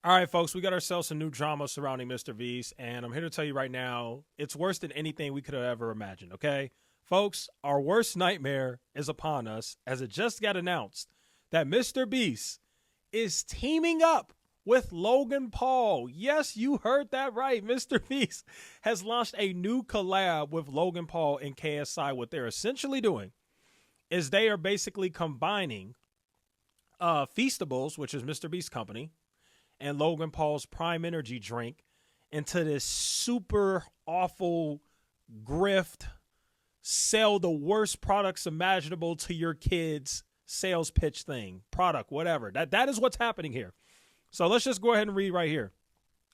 All right, folks, we got ourselves some new drama surrounding MrBeast, and I'm here to tell you right now, it's worse than anything we could have ever imagined, okay? Folks, our worst nightmare is upon us as it just got announced that MrBeast is teaming up with Logan Paul. Yes, you heard that right. MrBeast has launched a new collab with Logan Paul and KSI. What they're essentially doing is they are basically combining Feastables, which is MrBeast's company, and Logan Paul's Prime Energy drink into this super awful grift, sell the worst products imaginable to your kids sales pitch thing, product, whatever. That is what's happening here. So let's just go ahead and read right here.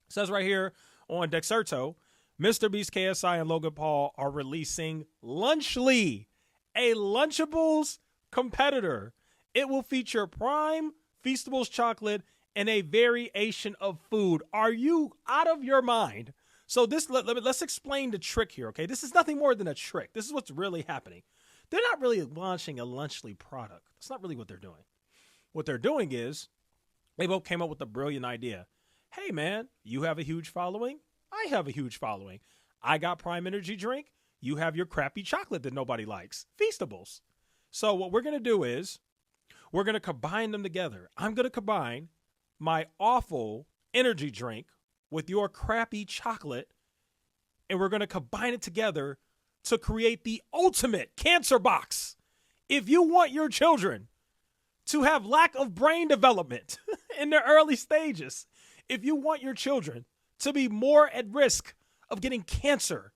It says right here on Dexerto, MrBeast, KSI, and Logan Paul are releasing Lunchly, a Lunchables competitor. It will feature Prime, Feastables chocolate, and a variation of food. Are you out of your mind? So let's explain the trick here, okay? This is nothing more than a trick. This is what's really happening. They're not really launching a Lunchly product. That's not really what they're doing. What they're doing is they both came up with a brilliant idea. Hey, man, you have a huge following. I have a huge following. I got Prime Energy drink. You have your crappy chocolate that nobody likes. Feastables. So what we're going to do is we're going to combine them together. I'm going to combine my awful energy drink with your crappy chocolate, and we're going to combine it together to create the ultimate cancer box. If you want your children to have lack of brain development in their early stages, if you want your children to be more at risk of getting cancer,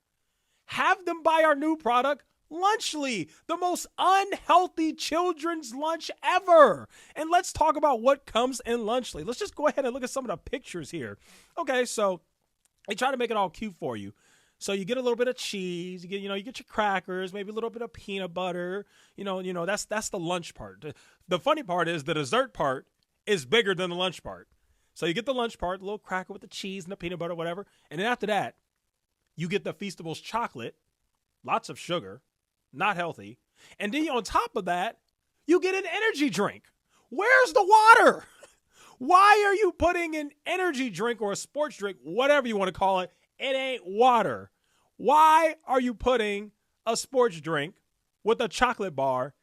have them buy our new product, Lunchly, the most unhealthy children's lunch ever. And let's talk about what comes in Lunchly. Let's just go ahead and look at some of the pictures here. Okay, so they try to make it all cute for you. So you get a little bit of cheese, you get your crackers, maybe a little bit of peanut butter. That's the lunch part. The funny part is the dessert part is bigger than the lunch part. So you get the lunch part, the little cracker with the cheese and the peanut butter, whatever. And then after that, you get the Feastables chocolate, lots of sugar, not healthy. And then on top of that, you get an energy drink. Where's the water? Why are you putting an energy drink or a sports drink, whatever you want to call it? It ain't water. Why are you putting a sports drink with a chocolate bar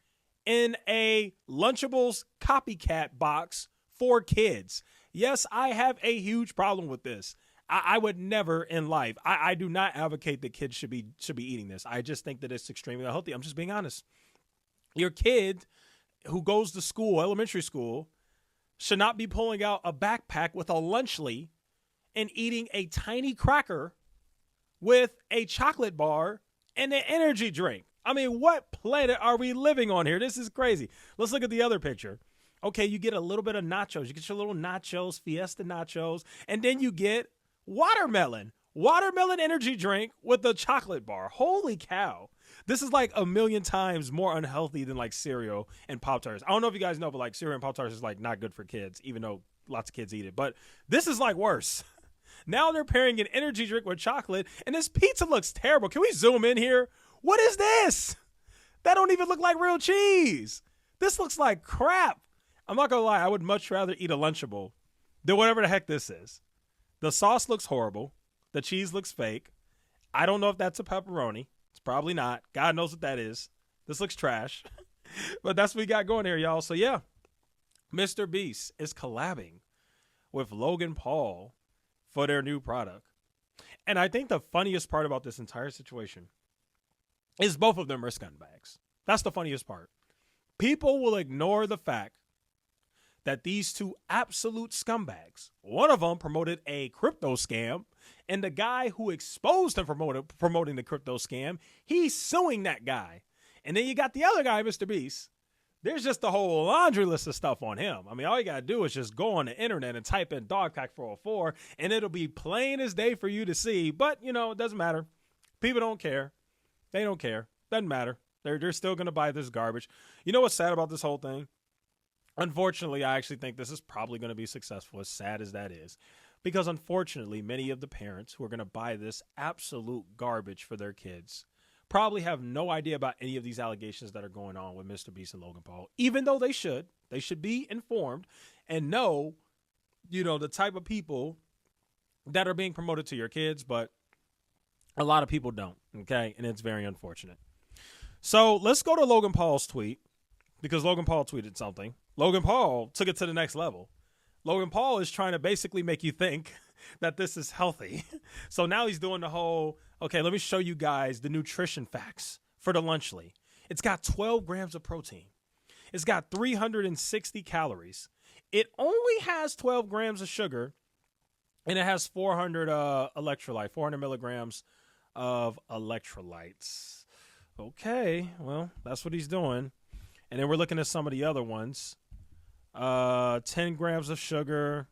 in a Lunchables copycat box for kids? Yes, I have a huge problem with this. I would never in life. I do not advocate that kids should be eating this. I just think that it's extremely unhealthy. I'm just being honest. Your kid who goes to school, elementary school, should not be pulling out a backpack with a Lunchly and eating a tiny cracker with a chocolate bar and an energy drink. I mean, what planet are we living on here? This is crazy. Let's look at the other picture. Okay, you get a little bit of nachos. You get your little nachos, Fiesta nachos, and then you get watermelon energy drink with a chocolate bar. Holy cow. This is like a million times more unhealthy than like cereal and Pop-Tarts. I don't know if you guys know, but like cereal and Pop-Tarts is like not good for kids, even though lots of kids eat it. But this is like worse. Now they're pairing an energy drink with chocolate, and this pizza looks terrible. Can we zoom in here? What is this? That don't even look like real cheese. This looks like crap. I'm not going to lie. I would much rather eat a Lunchable than whatever the heck this is. The sauce looks horrible. The cheese looks fake. I don't know if that's a pepperoni. It's probably not. God knows what that is. This looks trash. But that's what we got going here, y'all. So, yeah, MrBeast is collabing with Logan Paul for their new product. And I think the funniest part about this entire situation is both of them are scumbags. That's the funniest part. People will ignore the fact that these two absolute scumbags, one of them promoted a crypto scam, and the guy who exposed him promoting the crypto scam, he's suing that guy. And then you got the other guy, MrBeast. There's just a whole laundry list of stuff on him. I mean, all you got to do is just go on the internet and type in Dogpack404, and it'll be plain as day for you to see. But, it doesn't matter. People don't care. They don't care. Doesn't matter. They're still going to buy this garbage. You know what's sad about this whole thing? Unfortunately, I actually think this is probably going to be successful, as sad as that is. Because unfortunately, many of the parents who are going to buy this absolute garbage for their kids probably have no idea about any of these allegations that are going on with MrBeast and Logan Paul, even though they should. They should be informed and know the type of people that are being promoted to your kids, but a lot of people don't, okay? And it's very unfortunate. So let's go to Logan Paul's tweet, because Logan Paul tweeted something. Logan Paul took it to the next level. Logan Paul is trying to basically make you think that this is healthy. So now he's doing the whole, okay, let me show you guys the nutrition facts for the Lunchly. It's got 12 grams of protein. It's got 360 calories. It only has 12 grams of sugar, and it has 400 milligrams of electrolytes. Okay, well, that's what he's doing. And then we're looking at some of the other ones. 10 grams of sugar,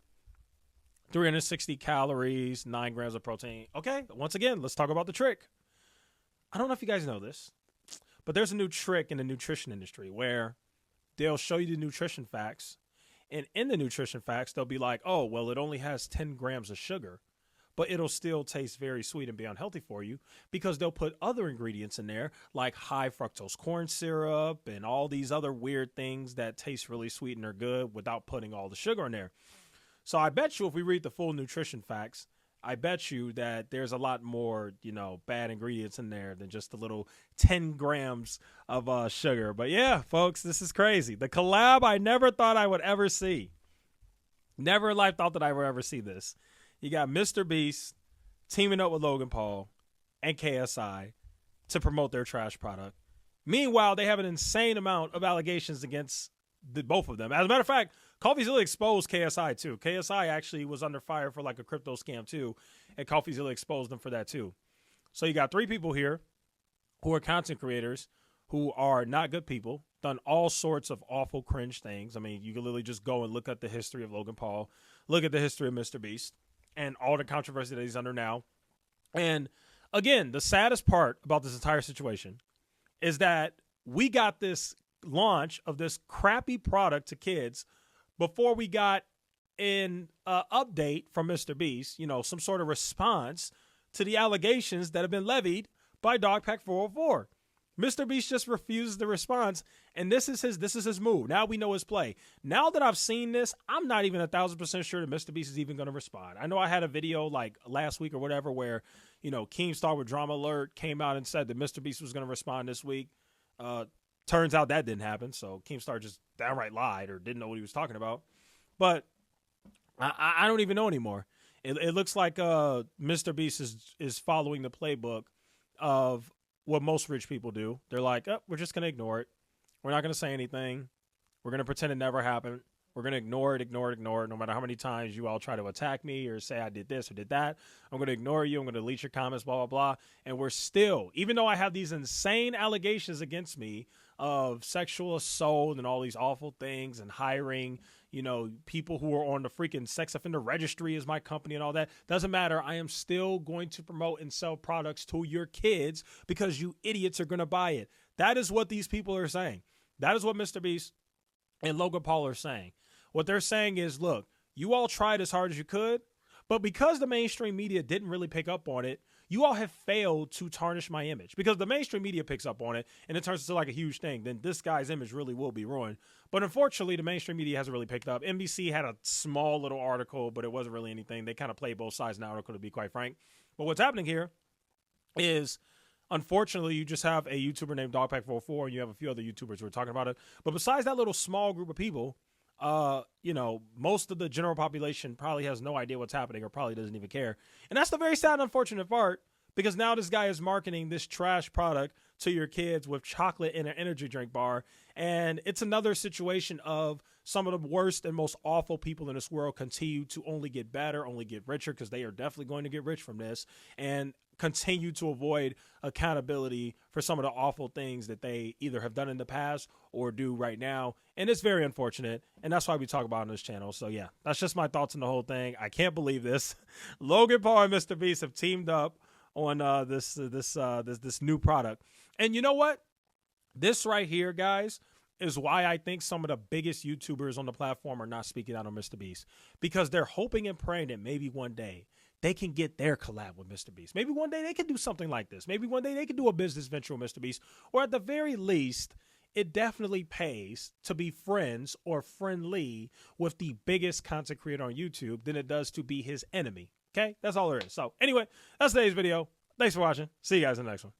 360 calories, 9 grams of protein. Okay, once again, let's talk about the trick. I don't know if you guys know this, but there's a new trick in the nutrition industry where they'll show you the nutrition facts, and in the nutrition facts, they'll be like, oh, well, it only has 10 grams of sugar, but it'll still taste very sweet and be unhealthy for you because they'll put other ingredients in there like high fructose corn syrup and all these other weird things that taste really sweet and are good without putting all the sugar in there. So I bet you if we read the full nutrition facts, I bet you that there's a lot more, bad ingredients in there than just a little 10 grams of sugar. But yeah, folks, this is crazy. The collab I never thought I would ever see. Never in life thought that I would ever see this. You got MrBeast teaming up with Logan Paul and KSI to promote their trash product. Meanwhile, they have an insane amount of allegations against both of them. As a matter of fact, CoffeeZilla exposed KSI too. KSI actually was under fire for like a crypto scam too, and CoffeeZilla exposed them for that too. So you got 3 people here who are content creators who are not good people, done all sorts of awful cringe things. I mean, you can literally just go and look at the history of Logan Paul, look at the history of MrBeast, and all the controversy that he's under now. And again, the saddest part about this entire situation is that we got this launch of this crappy product to kids before we got an update from MrBeast, some sort of response to the allegations that have been levied by Dogpack 404. MrBeast just refuses the response, and this is his move. Now we know his play. Now that I've seen this, I'm not even 1,000% sure that MrBeast is even going to respond. I know I had a video like last week or whatever where, Keemstar with Drama Alert came out and said that MrBeast was going to respond this week. Turns out that didn't happen, so Keemstar just downright lied or didn't know what he was talking about. But I don't even know anymore. It looks like MrBeast is following the playbook of what most rich people do. They're like, oh, we're just going to ignore it. We're not going to say anything. We're going to pretend it never happened. We're going to ignore it, no matter how many times you all try to attack me or say I did this or did that. I'm going to ignore you. I'm going to delete your comments, blah, blah, blah. And we're still, even though I have these insane allegations against me of sexual assault and all these awful things and hiring, people who are on the freaking sex offender registry as my company and all that, doesn't matter. I am still going to promote and sell products to your kids because you idiots are going to buy it. That is what these people are saying. That is what MrBeast and Logan Paul are saying. What they're saying is, look, you all tried as hard as you could, but because the mainstream media didn't really pick up on it, you all have failed to tarnish my image. Because the mainstream media picks up on it and it turns into like a huge thing, then this guy's image really will be ruined. But unfortunately, the mainstream media hasn't really picked up. NBC had a small little article, but it wasn't really anything. They kind of played both sides in the article, to be quite frank. But what's happening here is, unfortunately, you just have a YouTuber named Dogpack44, and you have a few other YouTubers who are talking about it. But besides that little small group of people, most of the general population probably has no idea what's happening or probably doesn't even care. And that's the very sad and unfortunate part, because now this guy is marketing this trash product to your kids with chocolate in an energy drink bar. And it's another situation of some of the worst and most awful people in this world continue to only get better, only get richer, because they are definitely going to get rich from this, and continue to avoid accountability for some of the awful things that they either have done in the past or do right now. And it's very unfortunate, and that's why we talk about it on this channel. So yeah, that's just my thoughts on the whole thing. I can't believe this. Logan Paul and MrBeast have teamed up on this new product. And you know what? This right here, guys, is why I think some of the biggest YouTubers on the platform are not speaking out on MrBeast, because they're hoping and praying that maybe one day they can get their collab with MrBeast. Maybe one day they can do something like this. Maybe one day they can do a business venture with MrBeast, or at the very least, it definitely pays to be friends or friendly with the biggest content creator on YouTube than it does to be his enemy. Okay, that's all there is. So anyway, that's today's video. Thanks for watching. See you guys in the next one.